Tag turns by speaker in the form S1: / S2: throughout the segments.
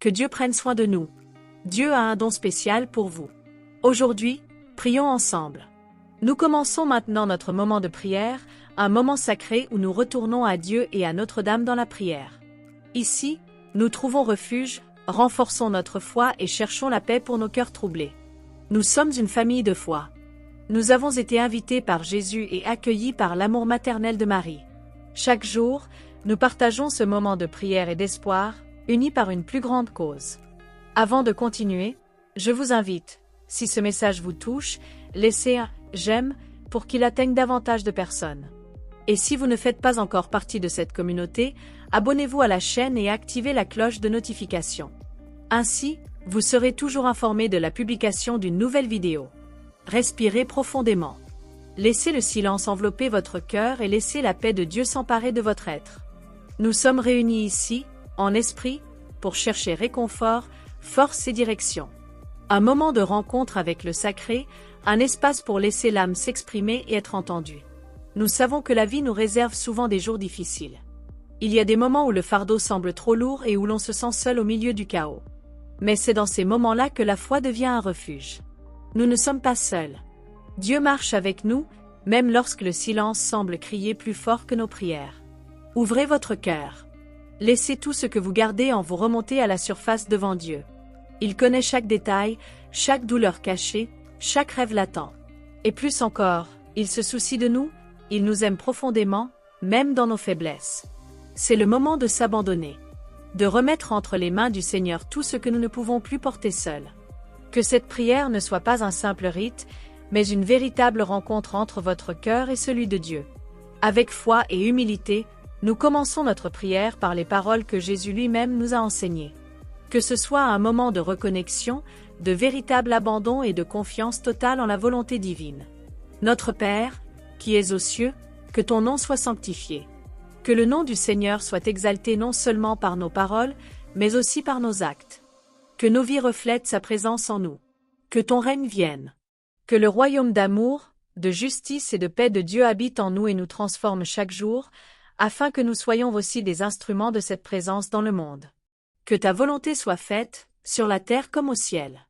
S1: Que Dieu prenne soin de nous. Dieu a un don spécial pour vous. Aujourd'hui, prions ensemble. Nous commençons maintenant notre moment de prière, un moment sacré où nous retournons à Dieu et à Notre-Dame dans la prière. Ici, nous trouvons refuge, renforçons notre foi et cherchons la paix pour nos cœurs troublés. Nous sommes une famille de foi. Nous avons été invités par Jésus et accueillis par l'amour maternel de Marie. Chaque jour, nous partageons ce moment de prière et d'espoir, unis par une plus grande cause. Avant de continuer, je vous invite, si ce message vous touche, laissez un « j'aime » pour qu'il atteigne davantage de personnes. Et si vous ne faites pas encore partie de cette communauté, abonnez-vous à la chaîne et activez la cloche de notification. Ainsi, vous serez toujours informé de la publication d'une nouvelle vidéo. Respirez profondément. Laissez le silence envelopper votre cœur et laissez la paix de Dieu s'emparer de votre être. Nous sommes réunis ici, en esprit, pour chercher réconfort, force et direction. Un moment de rencontre avec le sacré, un espace pour laisser l'âme s'exprimer et être entendue. Nous savons que la vie nous réserve souvent des jours difficiles. Il y a des moments où le fardeau semble trop lourd et où l'on se sent seul au milieu du chaos. Mais c'est dans ces moments-là que la foi devient un refuge. Nous ne sommes pas seuls. Dieu marche avec nous, même lorsque le silence semble crier plus fort que nos prières. Ouvrez votre cœur. Laissez tout ce que vous gardez en vous remonter à la surface devant Dieu. Il connaît chaque détail, chaque douleur cachée, chaque rêve latent. Et plus encore, il se soucie de nous, il nous aime profondément, même dans nos faiblesses. C'est le moment de s'abandonner. De remettre entre les mains du Seigneur tout ce que nous ne pouvons plus porter seuls. Que cette prière ne soit pas un simple rite, mais une véritable rencontre entre votre cœur et celui de Dieu. Avec foi et humilité, nous commençons notre prière par les paroles que Jésus lui-même nous a enseignées. Que ce soit un moment de reconnexion, de véritable abandon et de confiance totale en la volonté divine. Notre Père, qui es aux cieux, que ton nom soit sanctifié. Que le nom du Seigneur soit exalté non seulement par nos paroles, mais aussi par nos actes. Que nos vies reflètent sa présence en nous. Que ton règne vienne. Que le royaume d'amour, de justice et de paix de Dieu habite en nous et nous transforme chaque jour, afin que nous soyons aussi des instruments de cette présence dans le monde. Que ta volonté soit faite, sur la terre comme au ciel.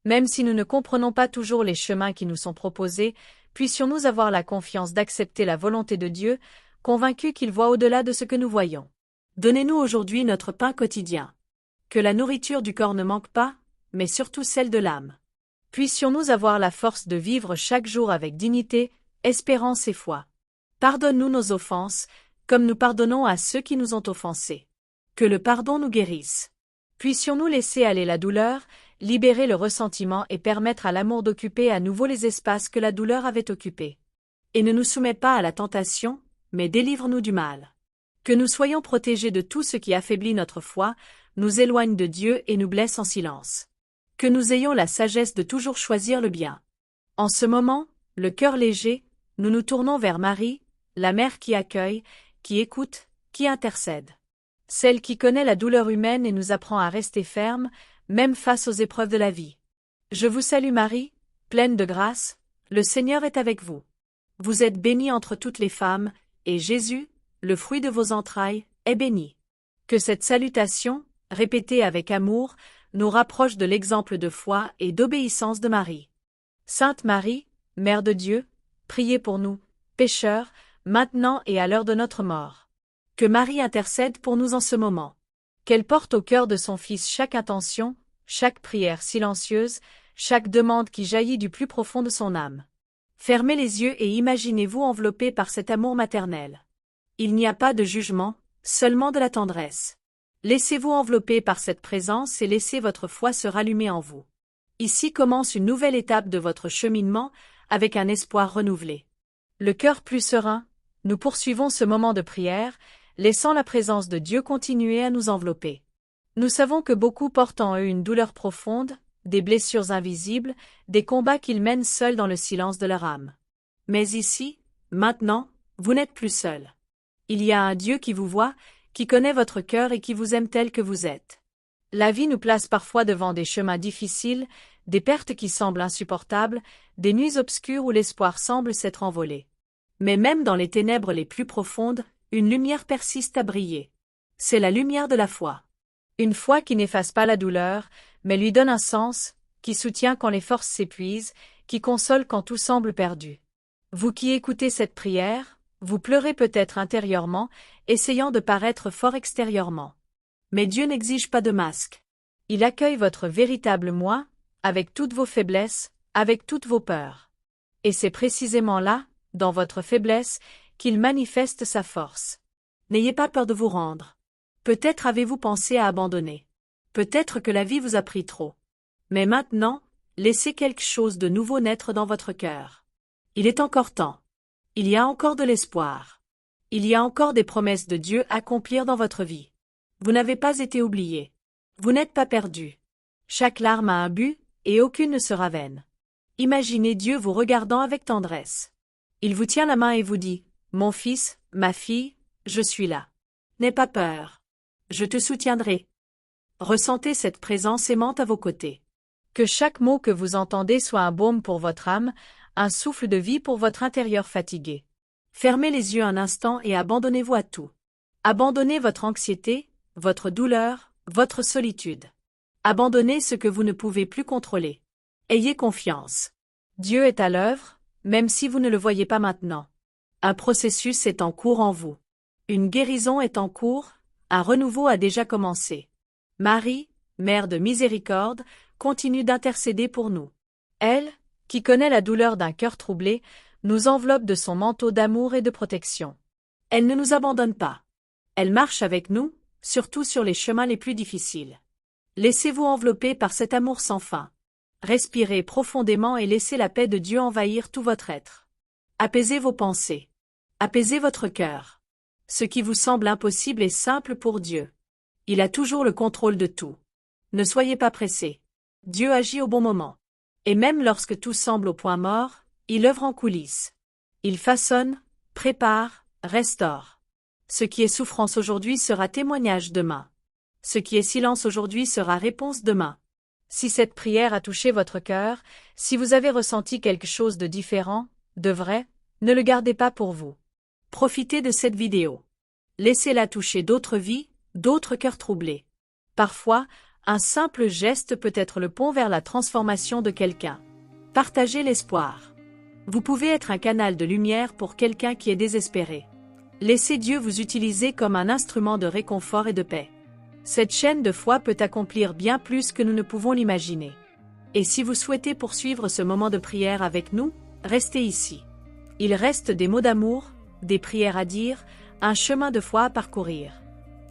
S1: Même si nous ne comprenons pas toujours les chemins qui nous sont proposés, puissions-nous avoir la confiance d'accepter la volonté de Dieu, convaincus qu'il voit au-delà de ce que nous voyons. Donnez-nous aujourd'hui notre pain quotidien. Que la nourriture du corps ne manque pas, mais surtout celle de l'âme. Puissions-nous avoir la force de vivre chaque jour avec dignité, espérance et foi. Pardonne-nous nos offenses, comme nous pardonnons à ceux qui nous ont offensés. Que le pardon nous guérisse. Puissions-nous laisser aller la douleur, libérer le ressentiment et permettre à l'amour d'occuper à nouveau les espaces que la douleur avait occupés. Et ne nous soumets pas à la tentation, mais délivre-nous du mal. Que nous soyons protégés de tout ce qui affaiblit notre foi, nous éloigne de Dieu et nous blesse en silence. Que nous ayons la sagesse de toujours choisir le bien. En ce moment, le cœur léger, nous nous tournons vers Marie, la mère qui accueille, qui écoute, qui intercède. Celle qui connaît la douleur humaine et nous apprend à rester fermes, même face aux épreuves de la vie. Je vous salue Marie, pleine de grâce, le Seigneur est avec vous. Vous êtes bénie entre toutes les femmes, et Jésus, le fruit de vos entrailles, est béni. Que cette salutation, répétée avec amour, nous rapproche de l'exemple de foi et d'obéissance de Marie. Sainte Marie, Mère de Dieu, priez pour nous, pécheurs, maintenant et à l'heure de notre mort. Que Marie intercède pour nous en ce moment. Qu'elle porte au cœur de son Fils chaque intention, chaque prière silencieuse, chaque demande qui jaillit du plus profond de son âme. Fermez les yeux et imaginez-vous enveloppé par cet amour maternel. Il n'y a pas de jugement, seulement de la tendresse. Laissez-vous envelopper par cette présence et laissez votre foi se rallumer en vous. Ici commence une nouvelle étape de votre cheminement, avec un espoir renouvelé. Le cœur plus serein, nous poursuivons ce moment de prière, laissant la présence de Dieu continuer à nous envelopper. Nous savons que beaucoup portent en eux une douleur profonde, des blessures invisibles, des combats qu'ils mènent seuls dans le silence de leur âme. Mais ici, maintenant, vous n'êtes plus seuls. Il y a un Dieu qui vous voit, qui connaît votre cœur et qui vous aime tel que vous êtes. La vie nous place parfois devant des chemins difficiles, des pertes qui semblent insupportables, des nuits obscures où l'espoir semble s'être envolé. Mais même dans les ténèbres les plus profondes, une lumière persiste à briller. C'est la lumière de la foi. Une foi qui n'efface pas la douleur, mais lui donne un sens, qui soutient quand les forces s'épuisent, qui console quand tout semble perdu. Vous qui écoutez cette prière, vous pleurez peut-être intérieurement, essayant de paraître fort extérieurement. Mais Dieu n'exige pas de masque. Il accueille votre véritable moi, avec toutes vos faiblesses, avec toutes vos peurs. Et c'est précisément là, dans votre faiblesse, qu'il manifeste sa force. N'ayez pas peur de vous rendre. Peut-être avez-vous pensé à abandonner. Peut-être que la vie vous a pris trop. Mais maintenant, laissez quelque chose de nouveau naître dans votre cœur. Il est encore temps. Il y a encore de l'espoir. Il y a encore des promesses de Dieu à accomplir dans votre vie. Vous n'avez pas été oublié. Vous n'êtes pas perdu. Chaque larme a un but, et aucune ne sera vaine. Imaginez Dieu vous regardant avec tendresse. Il vous tient la main et vous dit, « Mon fils, ma fille, je suis là. N'aie pas peur. Je te soutiendrai. » Ressentez cette présence aimante à vos côtés. Que chaque mot que vous entendez soit un baume pour votre âme, un souffle de vie pour votre intérieur fatigué. Fermez les yeux un instant et abandonnez-vous à tout. Abandonnez votre anxiété, votre douleur, votre solitude. Abandonnez ce que vous ne pouvez plus contrôler. Ayez confiance. Dieu est à l'œuvre, même si vous ne le voyez pas maintenant. Un processus est en cours en vous. Une guérison est en cours, un renouveau a déjà commencé. Marie, Mère de miséricorde, continue d'intercéder pour nous. Elle, qui connaît la douleur d'un cœur troublé, nous enveloppe de son manteau d'amour et de protection. Elle ne nous abandonne pas. Elle marche avec nous, surtout sur les chemins les plus difficiles. Laissez-vous envelopper par cet amour sans fin. Respirez profondément et laissez la paix de Dieu envahir tout votre être. Apaisez vos pensées. Apaisez votre cœur. Ce qui vous semble impossible est simple pour Dieu. Il a toujours le contrôle de tout. Ne soyez pas pressés. Dieu agit au bon moment. Et même lorsque tout semble au point mort, il œuvre en coulisses. Il façonne, prépare, restaure. Ce qui est souffrance aujourd'hui sera témoignage demain. Ce qui est silence aujourd'hui sera réponse demain. Si cette prière a touché votre cœur, si vous avez ressenti quelque chose de différent, de vrai, ne le gardez pas pour vous. Profitez de cette vidéo. Laissez-la toucher d'autres vies, d'autres cœurs troublés. Parfois, un simple geste peut être le pont vers la transformation de quelqu'un. Partagez l'espoir. Vous pouvez être un canal de lumière pour quelqu'un qui est désespéré. Laissez Dieu vous utiliser comme un instrument de réconfort et de paix. Cette chaîne de foi peut accomplir bien plus que nous ne pouvons l'imaginer. Et si vous souhaitez poursuivre ce moment de prière avec nous, restez ici. Il reste des mots d'amour, des prières à dire, un chemin de foi à parcourir.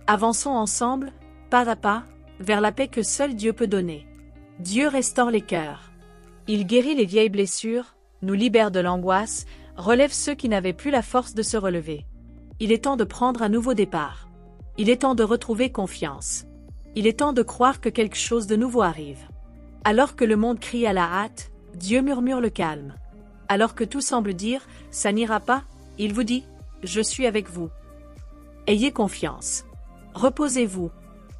S1: Avançons ensemble, pas à pas, vers la paix que seul Dieu peut donner. Dieu restaure les cœurs. Il guérit les vieilles blessures, nous libère de l'angoisse, relève ceux qui n'avaient plus la force de se relever. Il est temps de prendre un nouveau départ. Il est temps de retrouver confiance. Il est temps de croire que quelque chose de nouveau arrive. Alors que le monde crie à la hâte, Dieu murmure le calme. Alors que tout semble dire « ça n'ira pas », il vous dit « je suis avec vous ». Ayez confiance. Reposez-vous.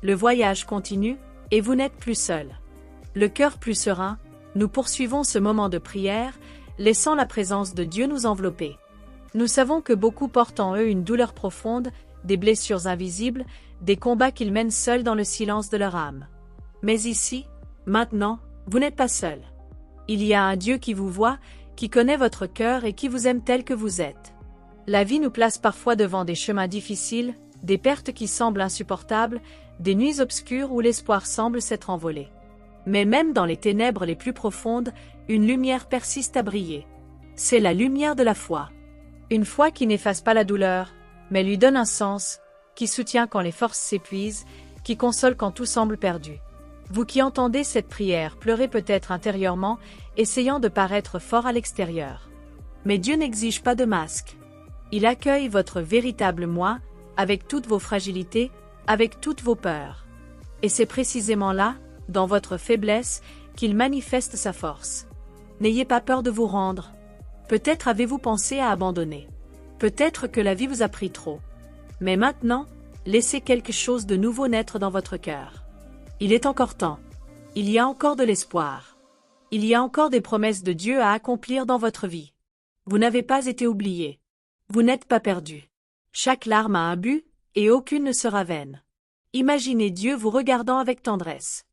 S1: Le voyage continue, et vous n'êtes plus seul. Le cœur plus serein, nous poursuivons ce moment de prière, laissant la présence de Dieu nous envelopper. Nous savons que beaucoup portent en eux une douleur profonde, des blessures invisibles, des combats qu'ils mènent seuls dans le silence de leur âme. Mais ici, maintenant, vous n'êtes pas seul. Il y a un Dieu qui vous voit, qui connaît votre cœur et qui vous aime tel que vous êtes. La vie nous place parfois devant des chemins difficiles, des pertes qui semblent insupportables, des nuits obscures où l'espoir semble s'être envolé. Mais même dans les ténèbres les plus profondes, une lumière persiste à briller. C'est la lumière de la foi. Une foi qui n'efface pas la douleur, mais lui donne un sens, qui soutient quand les forces s'épuisent, qui console quand tout semble perdu. Vous qui entendez cette prière pleurez peut-être intérieurement, essayant de paraître fort à l'extérieur. Mais Dieu n'exige pas de masque. Il accueille votre véritable moi, avec toutes vos fragilités, avec toutes vos peurs. Et c'est précisément là, dans votre faiblesse, qu'il manifeste sa force. N'ayez pas peur de vous rendre. Peut-être avez-vous pensé à abandonner. Peut-être que la vie vous a pris trop. Mais maintenant, laissez quelque chose de nouveau naître dans votre cœur. Il est encore temps. Il y a encore de l'espoir. Il y a encore des promesses de Dieu à accomplir dans votre vie. Vous n'avez pas été oublié. Vous n'êtes pas perdu. Chaque larme a un but, et aucune ne sera vaine. Imaginez Dieu vous regardant avec tendresse.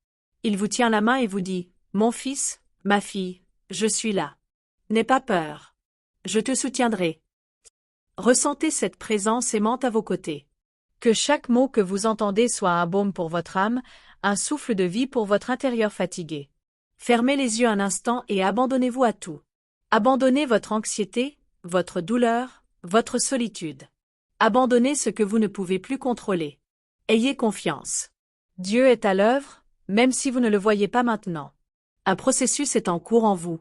S1: Il vous tient la main et vous dit, « Mon fils, ma fille, je suis là. N'aie pas peur. Je te soutiendrai. » Ressentez cette présence aimante à vos côtés. Que chaque mot que vous entendez soit un baume pour votre âme, un souffle de vie pour votre intérieur fatigué. Fermez les yeux un instant et abandonnez-vous à tout. Abandonnez votre anxiété, votre douleur, votre solitude. Abandonnez ce que vous ne pouvez plus contrôler. Ayez confiance. Dieu est à l'œuvre, même si vous ne le voyez pas maintenant. Un processus est en cours en vous.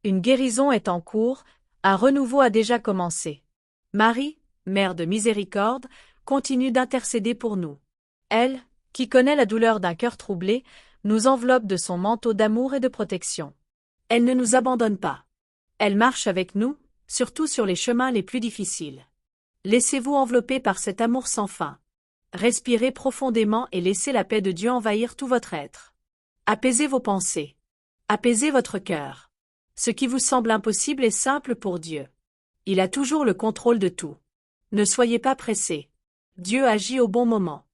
S1: Une guérison est en cours, un renouveau a déjà commencé. Marie, Mère de miséricorde, continue d'intercéder pour nous. Elle, qui connaît la douleur d'un cœur troublé, nous enveloppe de son manteau d'amour et de protection. Elle ne nous abandonne pas. Elle marche avec nous, surtout sur les chemins les plus difficiles. Laissez-vous envelopper par cet amour sans fin. Respirez profondément et laissez la paix de Dieu envahir tout votre être. Apaisez vos pensées. Apaisez votre cœur. Ce qui vous semble impossible est simple pour Dieu. Il a toujours le contrôle de tout. Ne soyez pas pressés. Dieu agit au bon moment.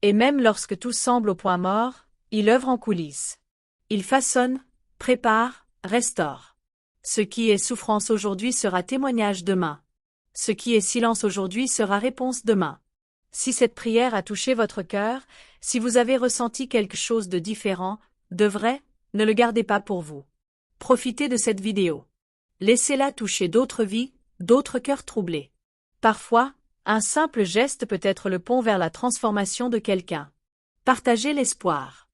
S1: Et même lorsque tout semble au point mort, il œuvre en coulisses. Il façonne, prépare, restaure. Ce qui est souffrance aujourd'hui sera témoignage demain. Ce qui est silence aujourd'hui sera réponse demain. Si cette prière a touché votre cœur, si vous avez ressenti quelque chose de différent, de vrai, ne le gardez pas pour vous. Profitez de cette vidéo. Laissez-la toucher d'autres vies, d'autres cœurs troublés. Parfois, un simple geste peut être le pont vers la transformation de quelqu'un. Partagez l'espoir.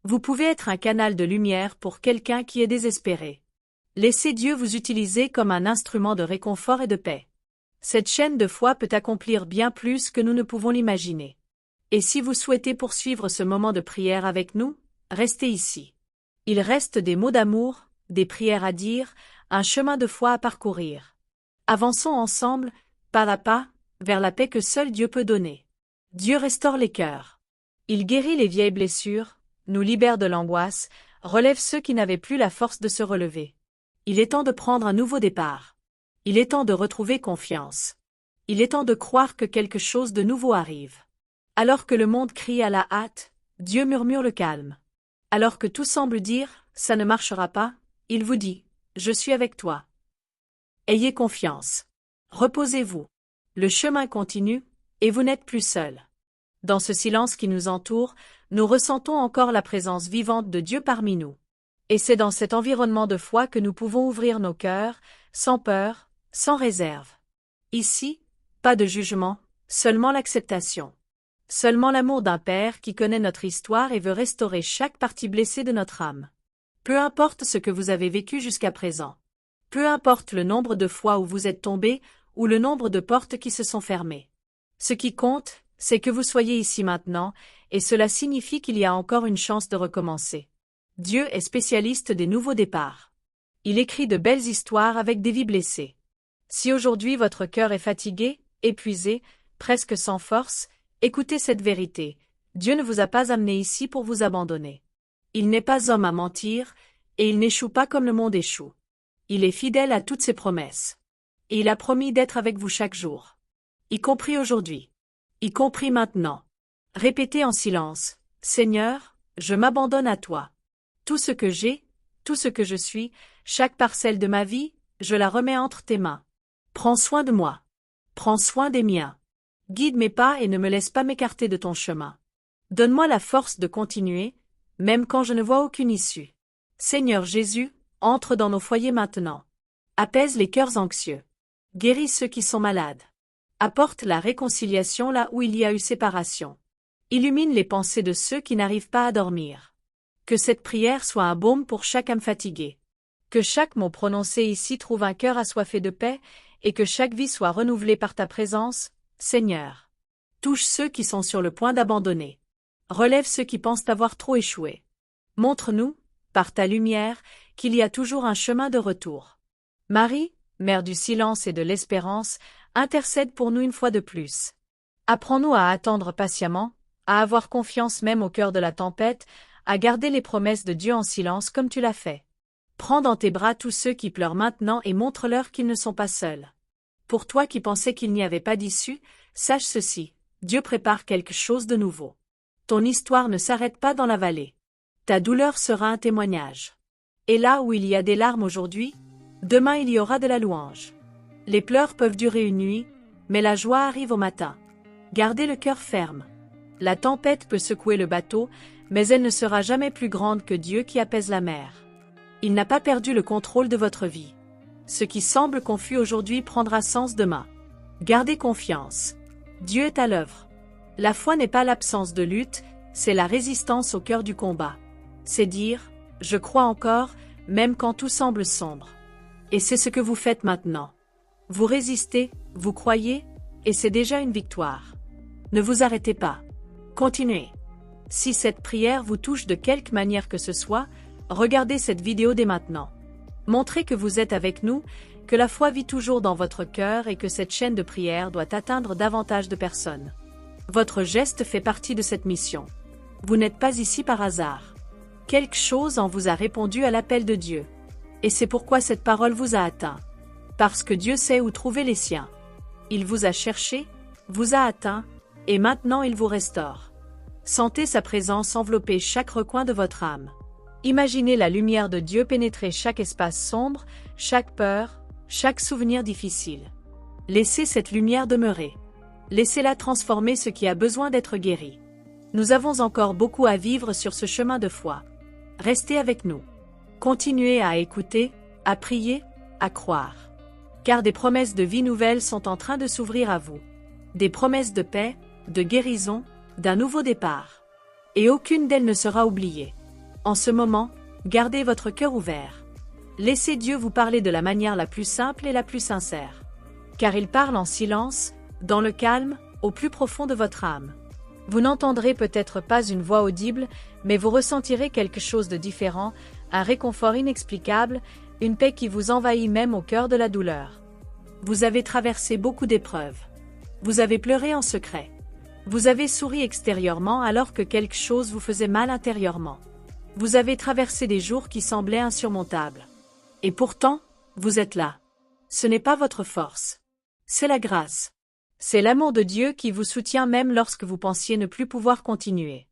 S1: Vous pouvez être un canal de lumière pour quelqu'un qui est désespéré. Laissez Dieu vous utiliser comme un instrument de réconfort et de paix. Cette chaîne de foi peut accomplir bien plus que nous ne pouvons l'imaginer. Et si vous souhaitez poursuivre ce moment de prière avec nous, restez ici. Il reste des mots d'amour, des prières à dire, un chemin de foi à parcourir. Avançons ensemble, pas à pas, vers la paix que seul Dieu peut donner. Dieu restaure les cœurs. Il guérit les vieilles blessures, nous libère de l'angoisse, relève ceux qui n'avaient plus la force de se relever. Il est temps de prendre un nouveau départ. Il est temps de retrouver confiance. Il est temps de croire que quelque chose de nouveau arrive. Alors que le monde crie à la hâte, Dieu murmure le calme. Alors que tout semble dire « ça ne marchera pas », il vous dit « je suis avec toi ». Ayez confiance. Reposez-vous. Le chemin continue, et vous n'êtes plus seul. Dans ce silence qui nous entoure, nous ressentons encore la présence vivante de Dieu parmi nous. Et c'est dans cet environnement de foi que nous pouvons ouvrir nos cœurs, sans peur, sans réserve. Ici, pas de jugement, seulement l'acceptation. Seulement l'amour d'un Père qui connaît notre histoire et veut restaurer chaque partie blessée de notre âme. Peu importe ce que vous avez vécu jusqu'à présent. Peu importe le nombre de fois où vous êtes tombé, ou le nombre de portes qui se sont fermées. Ce qui compte, c'est que vous soyez ici maintenant, et cela signifie qu'il y a encore une chance de recommencer. Dieu est spécialiste des nouveaux départs. Il écrit de belles histoires avec des vies blessées. Si aujourd'hui votre cœur est fatigué, épuisé, presque sans force, écoutez cette vérité. Dieu ne vous a pas amené ici pour vous abandonner. Il n'est pas homme à mentir, et il n'échoue pas comme le monde échoue. Il est fidèle à toutes ses promesses. Et il a promis d'être avec vous chaque jour. Y compris aujourd'hui. Y compris maintenant. Répétez en silence, « Seigneur, je m'abandonne à toi. Tout ce que j'ai, tout ce que je suis, chaque parcelle de ma vie, je la remets entre tes mains. Prends soin de moi. Prends soin des miens. Guide mes pas et ne me laisse pas m'écarter de ton chemin. Donne-moi la force de continuer, même quand je ne vois aucune issue. Seigneur Jésus, entre dans nos foyers maintenant. Apaise les cœurs anxieux. Guéris ceux qui sont malades. Apporte la réconciliation là où il y a eu séparation. Illumine les pensées de ceux qui n'arrivent pas à dormir. Que cette prière soit un baume pour chaque âme fatiguée. Que chaque mot prononcé ici trouve un cœur assoiffé de paix, et que chaque vie soit renouvelée par ta présence, Seigneur. Touche ceux qui sont sur le point d'abandonner. Relève ceux qui pensent avoir trop échoué. Montre-nous, par ta lumière, qu'il y a toujours un chemin de retour. Marie, Mère du silence et de l'espérance, intercède pour nous une fois de plus. Apprends-nous à attendre patiemment, à avoir confiance même au cœur de la tempête, à garder les promesses de Dieu en silence comme tu l'as fait. Prends dans tes bras tous ceux qui pleurent maintenant et montre-leur qu'ils ne sont pas seuls. Pour toi qui pensais qu'il n'y avait pas d'issue, sache ceci, Dieu prépare quelque chose de nouveau. Ton histoire ne s'arrête pas dans la vallée. Ta douleur sera un témoignage. Et là où il y a des larmes aujourd'hui, demain il y aura de la louange. Les pleurs peuvent durer une nuit, mais la joie arrive au matin. Gardez le cœur ferme. La tempête peut secouer le bateau, mais elle ne sera jamais plus grande que Dieu qui apaise la mer. Il n'a pas perdu le contrôle de votre vie. Ce qui semble confus aujourd'hui prendra sens demain. Gardez confiance. Dieu est à l'œuvre. La foi n'est pas l'absence de lutte, c'est la résistance au cœur du combat. C'est dire, je crois encore, même quand tout semble sombre. Et c'est ce que vous faites maintenant. Vous résistez, vous croyez, et c'est déjà une victoire. Ne vous arrêtez pas. Continuez. Si cette prière vous touche de quelque manière que ce soit, regardez cette vidéo dès maintenant. Montrez que vous êtes avec nous, que la foi vit toujours dans votre cœur et que cette chaîne de prière doit atteindre davantage de personnes. Votre geste fait partie de cette mission. Vous n'êtes pas ici par hasard. Quelque chose en vous a répondu à l'appel de Dieu. Et c'est pourquoi cette parole vous a atteint. Parce que Dieu sait où trouver les siens. Il vous a cherché, vous a atteint, et maintenant il vous restaure. Sentez sa présence envelopper chaque recoin de votre âme. Imaginez la lumière de Dieu pénétrer chaque espace sombre, chaque peur, chaque souvenir difficile. Laissez cette lumière demeurer. Laissez-la transformer ce qui a besoin d'être guéri. Nous avons encore beaucoup à vivre sur ce chemin de foi. Restez avec nous. Continuez à écouter, à prier, à croire. Car des promesses de vie nouvelle sont en train de s'ouvrir à vous. Des promesses de paix, de guérison, d'un nouveau départ. Et aucune d'elles ne sera oubliée. En ce moment, gardez votre cœur ouvert. Laissez Dieu vous parler de la manière la plus simple et la plus sincère. Car il parle en silence, dans le calme, au plus profond de votre âme. Vous n'entendrez peut-être pas une voix audible, mais vous ressentirez quelque chose de différent, un réconfort inexplicable, une paix qui vous envahit même au cœur de la douleur. Vous avez traversé beaucoup d'épreuves. Vous avez pleuré en secret. Vous avez souri extérieurement alors que quelque chose vous faisait mal intérieurement. Vous avez traversé des jours qui semblaient insurmontables. Et pourtant, vous êtes là. Ce n'est pas votre force. C'est la grâce. C'est l'amour de Dieu qui vous soutient même lorsque vous pensiez ne plus pouvoir continuer.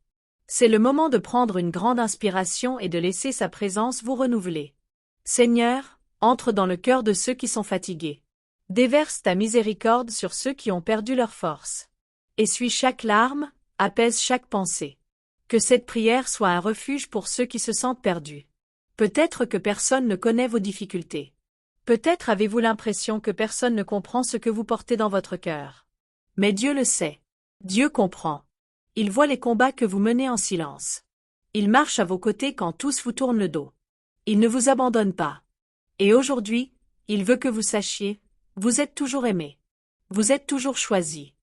S1: C'est le moment de prendre une grande inspiration et de laisser sa présence vous renouveler. Seigneur, entre dans le cœur de ceux qui sont fatigués. Déverse ta miséricorde sur ceux qui ont perdu leur force. Essuie chaque larme, apaise chaque pensée. Que cette prière soit un refuge pour ceux qui se sentent perdus. Peut-être que personne ne connaît vos difficultés. Peut-être avez-vous l'impression que personne ne comprend ce que vous portez dans votre cœur. Mais Dieu le sait. Dieu comprend. Il voit les combats que vous menez en silence. Il marche à vos côtés quand tous vous tournent le dos. Il ne vous abandonne pas. Et aujourd'hui, il veut que vous sachiez, vous êtes toujours aimé. Vous êtes toujours choisi.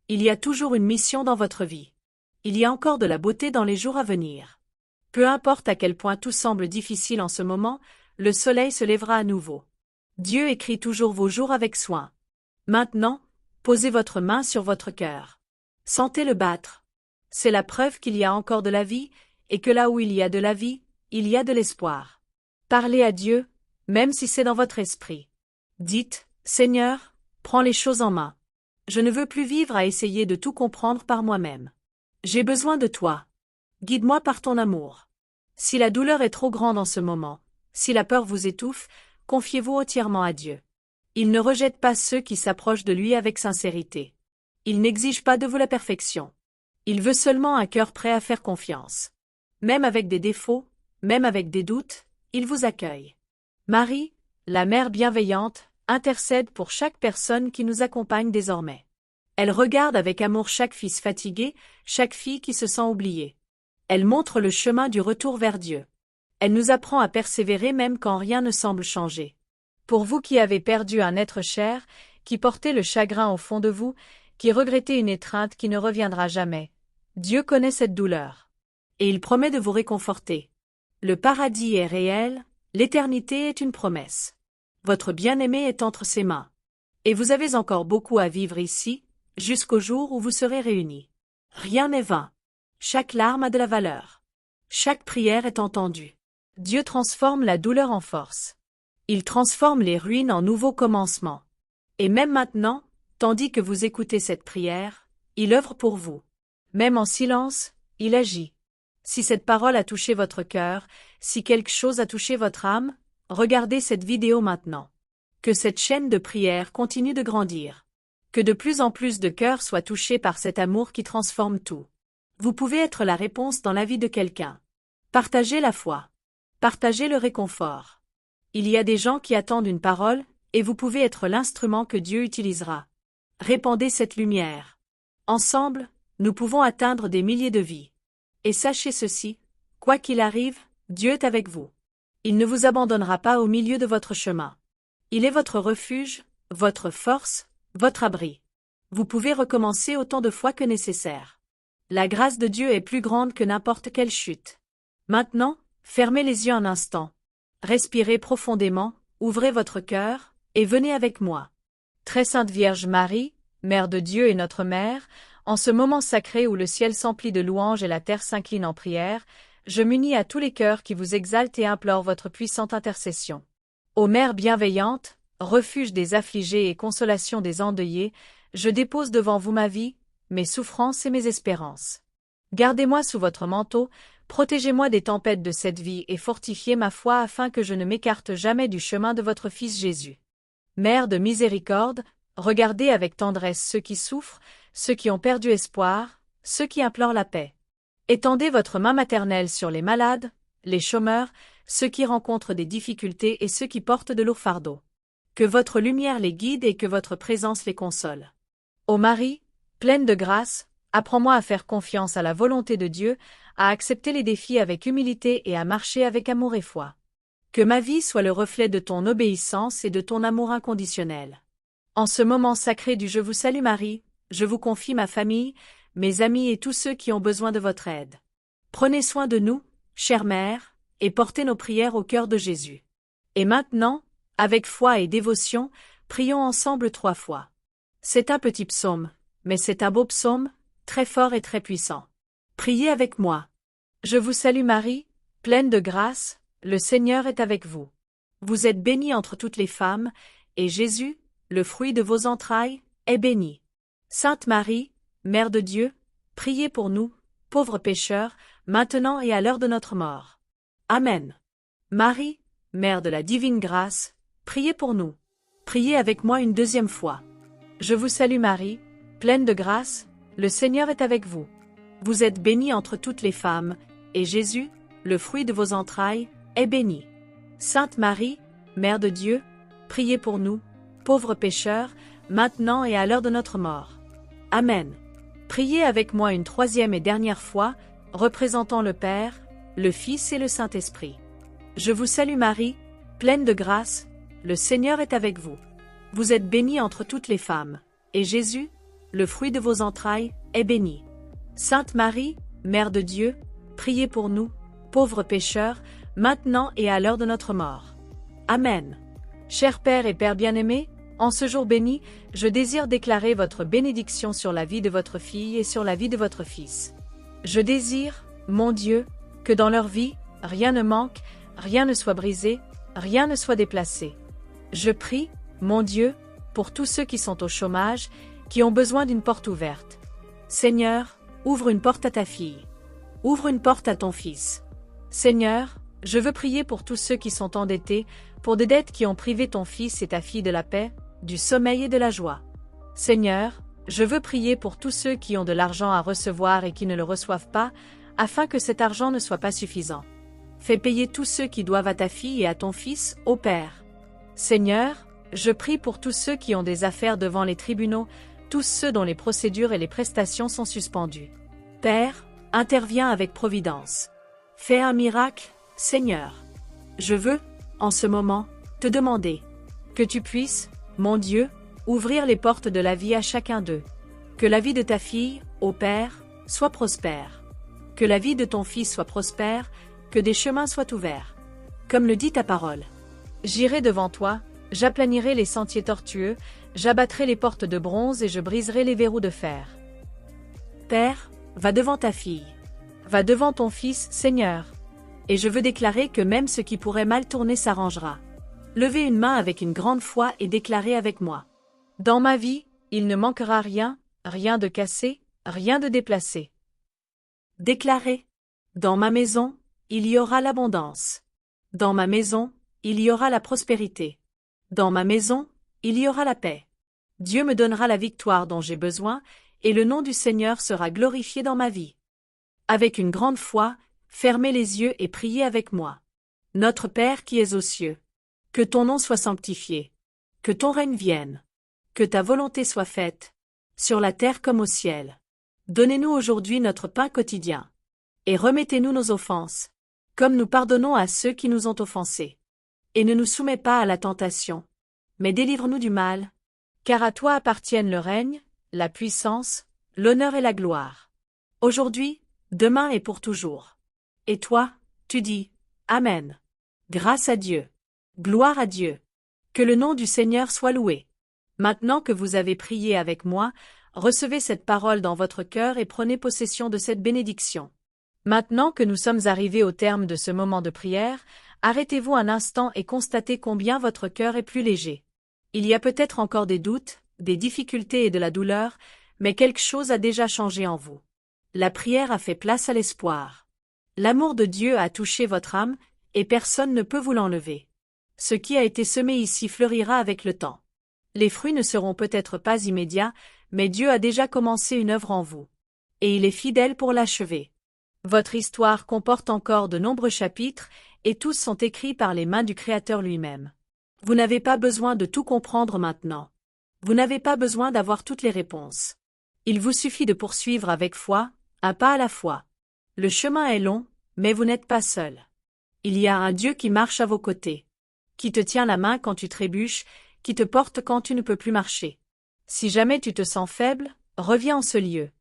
S1: Il y a toujours une mission dans votre vie. Il y a encore de la beauté dans les jours à venir. Peu importe à quel point tout semble difficile en ce moment, le soleil se lèvera à nouveau. Dieu écrit toujours vos jours avec soin. Maintenant, posez votre main sur votre cœur. Sentez-le battre. C'est la preuve qu'il y a encore de la vie, et que là où il y a de la vie, il y a de l'espoir. Parlez à Dieu, même si c'est dans votre esprit. Dites, Seigneur, prends les choses en main. Je ne veux plus vivre à essayer de tout comprendre par moi-même. J'ai besoin de toi. Guide-moi par ton amour. Si la douleur est trop grande en ce moment, si la peur vous étouffe, confiez-vous entièrement à Dieu. Il ne rejette pas ceux qui s'approchent de lui avec sincérité. Il n'exige pas de vous la perfection. Il veut seulement un cœur prêt à faire confiance. Même avec des défauts, même avec des doutes, il vous accueille. Marie, la mère bienveillante, intercède pour chaque personne qui nous accompagne désormais. Elle regarde avec amour chaque fils fatigué, chaque fille qui se sent oubliée. Elle montre le chemin du retour vers Dieu. Elle nous apprend à persévérer même quand rien ne semble changer. Pour vous qui avez perdu un être cher, qui portez le chagrin au fond de vous, qui regrettez une étreinte qui ne reviendra jamais, Dieu connaît cette douleur. Et il promet de vous réconforter. Le paradis est réel, l'éternité est une promesse. Votre bien-aimé est entre ses mains. Et vous avez encore beaucoup à vivre ici, jusqu'au jour où vous serez réunis. Rien n'est vain. Chaque larme a de la valeur. Chaque prière est entendue. Dieu transforme la douleur en force. Il transforme les ruines en nouveaux commencements. Et même maintenant, tandis que vous écoutez cette prière, il œuvre pour vous. Même en silence, il agit. Si cette parole a touché votre cœur, si quelque chose a touché votre âme, regardez cette vidéo maintenant. Que cette chaîne de prière continue de grandir. Que de plus en plus de cœurs soient touchés par cet amour qui transforme tout. Vous pouvez être la réponse dans la vie de quelqu'un. Partagez la foi. Partagez le réconfort. Il y a des gens qui attendent une parole, et vous pouvez être l'instrument que Dieu utilisera. Répandez cette lumière. Ensemble, nous pouvons atteindre des milliers de vies. Et sachez ceci, quoi qu'il arrive, Dieu est avec vous. Il ne vous abandonnera pas au milieu de votre chemin. Il est votre refuge, votre force, votre abri. Vous pouvez recommencer autant de fois que nécessaire. La grâce de Dieu est plus grande que n'importe quelle chute. Maintenant, fermez les yeux un instant. Respirez profondément, ouvrez votre cœur, et venez avec moi. Très Sainte Vierge Marie, Mère de Dieu et notre Mère, en ce moment sacré où le ciel s'emplit de louanges et la terre s'incline en prière, je m'unis à tous les cœurs qui vous exaltent et implorent votre puissante intercession. Ô Mère bienveillante, refuge des affligés et consolation des endeuillés, je dépose devant vous ma vie, mes souffrances et mes espérances. Gardez-moi sous votre manteau, protégez-moi des tempêtes de cette vie et fortifiez ma foi afin que je ne m'écarte jamais du chemin de votre Fils Jésus. Mère de miséricorde, regardez avec tendresse ceux qui souffrent, ceux qui ont perdu espoir, ceux qui implorent la paix. Étendez votre main maternelle sur les malades, les chômeurs, ceux qui rencontrent des difficultés et ceux qui portent de lourds fardeaux. Que votre lumière les guide et que votre présence les console. Ô Marie, pleine de grâce, apprends-moi à faire confiance à la volonté de Dieu, à accepter les défis avec humilité et à marcher avec amour et foi. Que ma vie soit le reflet de ton obéissance et de ton amour inconditionnel. En ce moment sacré du Je vous salue Marie, je vous confie ma famille, mes amis et tous ceux qui ont besoin de votre aide. Prenez soin de nous, chère Mère, et portez nos prières au cœur de Jésus. Et maintenant, avec foi et dévotion, prions ensemble 3 fois. C'est un petit psaume, mais c'est un beau psaume, très fort et très puissant. Priez avec moi. Je vous salue Marie, pleine de grâce, le Seigneur est avec vous. Vous êtes bénie entre toutes les femmes, et Jésus, le fruit de vos entrailles, est béni. Sainte Marie, Mère de Dieu, priez pour nous, pauvres pécheurs, maintenant et à l'heure de notre mort. Amen. Marie, Mère de la divine grâce, priez pour nous. Priez avec moi une deuxième fois. Je vous salue Marie, pleine de grâce, le Seigneur est avec vous. Vous êtes bénie entre toutes les femmes, et Jésus, le fruit de vos entrailles, est béni. Sainte Marie, Mère de Dieu, priez pour nous, pauvres pécheurs, maintenant et à l'heure de notre mort. Amen. Priez avec moi une troisième et dernière fois, représentant le Père, le Fils et le Saint-Esprit. Je vous salue Marie, pleine de grâce, le Seigneur est avec vous. Vous êtes bénie entre toutes les femmes, et Jésus, le fruit de vos entrailles, est béni. Sainte Marie, Mère de Dieu, priez pour nous, pauvres pécheurs, maintenant et à l'heure de notre mort. Amen. Cher Père et Père bien-aimé, en ce jour béni, je désire déclarer votre bénédiction sur la vie de votre fille et sur la vie de votre fils. Je désire, mon Dieu, que dans leur vie, rien ne manque, rien ne soit brisé, rien ne soit déplacé. Je prie, mon Dieu, pour tous ceux qui sont au chômage, qui ont besoin d'une porte ouverte. Seigneur, ouvre une porte à ta fille. Ouvre une porte à ton fils. Seigneur, je veux prier pour tous ceux qui sont endettés, pour des dettes qui ont privé ton fils et ta fille de la paix, du sommeil et de la joie. Seigneur, je veux prier pour tous ceux qui ont de l'argent à recevoir et qui ne le reçoivent pas, afin que cet argent ne soit pas suffisant. Fais payer tous ceux qui doivent à ta fille et à ton fils, ô Père. Seigneur, je prie pour tous ceux qui ont des affaires devant les tribunaux, tous ceux dont les procédures et les prestations sont suspendues. Père, interviens avec providence. Fais un miracle, Seigneur. Je veux, en ce moment, te demander que tu puisses, mon Dieu, ouvrir les portes de la vie à chacun d'eux. Que la vie de ta fille, ô Père, soit prospère. Que la vie de ton fils soit prospère, que des chemins soient ouverts. Comme le dit ta parole. J'irai devant toi, j'aplanirai les sentiers tortueux, j'abattrai les portes de bronze et je briserai les verrous de fer. Père, va devant ta fille. Va devant ton fils, Seigneur. Et je veux déclarer que même ce qui pourrait mal tourner s'arrangera. Levez une main avec une grande foi et déclarez avec moi. Dans ma vie, il ne manquera rien, rien de cassé, rien de déplacé. Déclarez. Dans ma maison, il y aura l'abondance. Dans ma maison, il y aura la prospérité. Dans ma maison, il y aura la paix. Dieu me donnera la victoire dont j'ai besoin, et le nom du Seigneur sera glorifié dans ma vie. Avec une grande foi, fermez les yeux et priez avec moi. Notre Père qui es aux cieux, que ton nom soit sanctifié, que ton règne vienne, que ta volonté soit faite, sur la terre comme au ciel. Donnez-nous aujourd'hui notre pain quotidien, et remettez-nous nos offenses, comme nous pardonnons à ceux qui nous ont offensés. Et ne nous soumets pas à la tentation, mais délivre-nous du mal, car à toi appartiennent le règne, la puissance, l'honneur et la gloire. Aujourd'hui, demain et pour toujours. Et toi, tu dis, Amen. Grâce à Dieu. Gloire à Dieu. Que le nom du Seigneur soit loué. Maintenant que vous avez prié avec moi, recevez cette parole dans votre cœur et prenez possession de cette bénédiction. Maintenant que nous sommes arrivés au terme de ce moment de prière, arrêtez-vous un instant et constatez combien votre cœur est plus léger. Il y a peut-être encore des doutes, des difficultés et de la douleur, mais quelque chose a déjà changé en vous. La prière a fait place à l'espoir. L'amour de Dieu a touché votre âme, et personne ne peut vous l'enlever. Ce qui a été semé ici fleurira avec le temps. Les fruits ne seront peut-être pas immédiats, mais Dieu a déjà commencé une œuvre en vous. Et il est fidèle pour l'achever. Votre histoire comporte encore de nombreux chapitres, et tous sont écrits par les mains du Créateur lui-même. Vous n'avez pas besoin de tout comprendre maintenant. Vous n'avez pas besoin d'avoir toutes les réponses. Il vous suffit de poursuivre avec foi, un pas à la fois. Le chemin est long, mais vous n'êtes pas seul. Il y a un Dieu qui marche à vos côtés, qui te tient la main quand tu trébuches, qui te porte quand tu ne peux plus marcher. Si jamais tu te sens faible, reviens en ce lieu.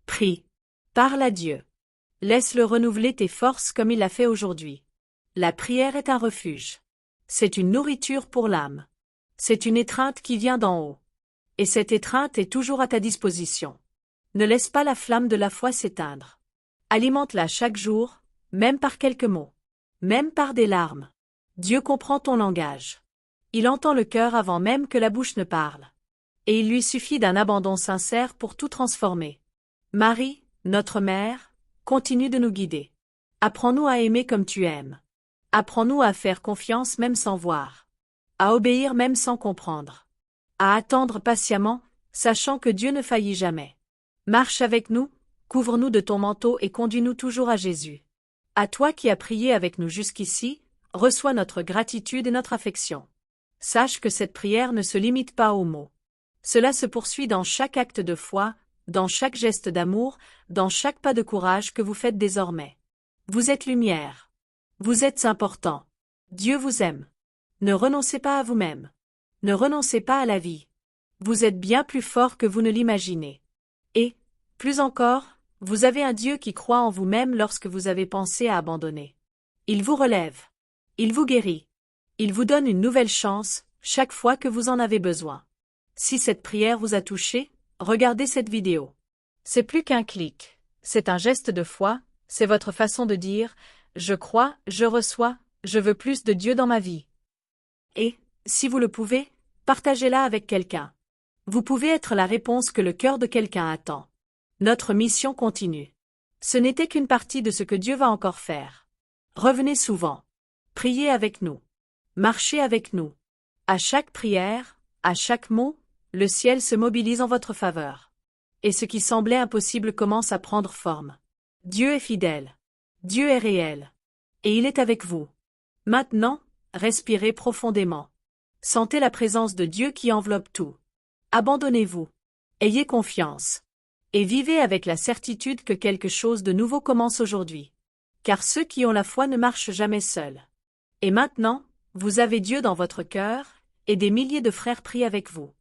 S1: Prie. Parle à Dieu. Laisse-le renouveler tes forces comme il l'a fait aujourd'hui. La prière est un refuge. C'est une nourriture pour l'âme. C'est une étreinte qui vient d'en haut. Et cette étreinte est toujours à ta disposition. Ne laisse pas la flamme de la foi s'éteindre. Alimente-la chaque jour, même par quelques mots. Même par des larmes. Dieu comprend ton langage. Il entend le cœur avant même que la bouche ne parle. Et il lui suffit d'un abandon sincère pour tout transformer. Marie, notre mère, continue de nous guider. Apprends-nous à aimer comme tu aimes. Apprends-nous à faire confiance même sans voir. À obéir même sans comprendre. À attendre patiemment, sachant que Dieu ne faillit jamais. Marche avec nous, couvre-nous de ton manteau et conduis-nous toujours à Jésus. À toi qui as prié avec nous jusqu'ici, reçois notre gratitude et notre affection. Sache que cette prière ne se limite pas aux mots. Cela se poursuit dans chaque acte de foi, dans chaque geste d'amour, dans chaque pas de courage que vous faites désormais. Vous êtes lumière. Vous êtes important. Dieu vous aime. Ne renoncez pas à vous-même. Ne renoncez pas à la vie. Vous êtes bien plus fort que vous ne l'imaginez. Et, plus encore, vous avez un Dieu qui croit en vous-même lorsque vous avez pensé à abandonner. Il vous relève. Il vous guérit. Il vous donne une nouvelle chance, chaque fois que vous en avez besoin. Si cette prière vous a touché, regardez cette vidéo. C'est plus qu'un clic. C'est un geste de foi, c'est votre façon de dire « Je crois, je reçois, je veux plus de Dieu dans ma vie ». Et, si vous le pouvez, partagez-la avec quelqu'un. Vous pouvez être la réponse que le cœur de quelqu'un attend. Notre mission continue. Ce n'était qu'une partie de ce que Dieu va encore faire. Revenez souvent. Priez avec nous. Marchez avec nous. À chaque prière, à chaque mot, le ciel se mobilise en votre faveur. Et ce qui semblait impossible commence à prendre forme. Dieu est fidèle. Dieu est réel. Et il est avec vous. Maintenant, respirez profondément. Sentez la présence de Dieu qui enveloppe tout. Abandonnez-vous. Ayez confiance. Et vivez avec la certitude que quelque chose de nouveau commence aujourd'hui. Car ceux qui ont la foi ne marchent jamais seuls. Et maintenant, vous avez Dieu dans votre cœur, et des milliers de frères prient avec vous.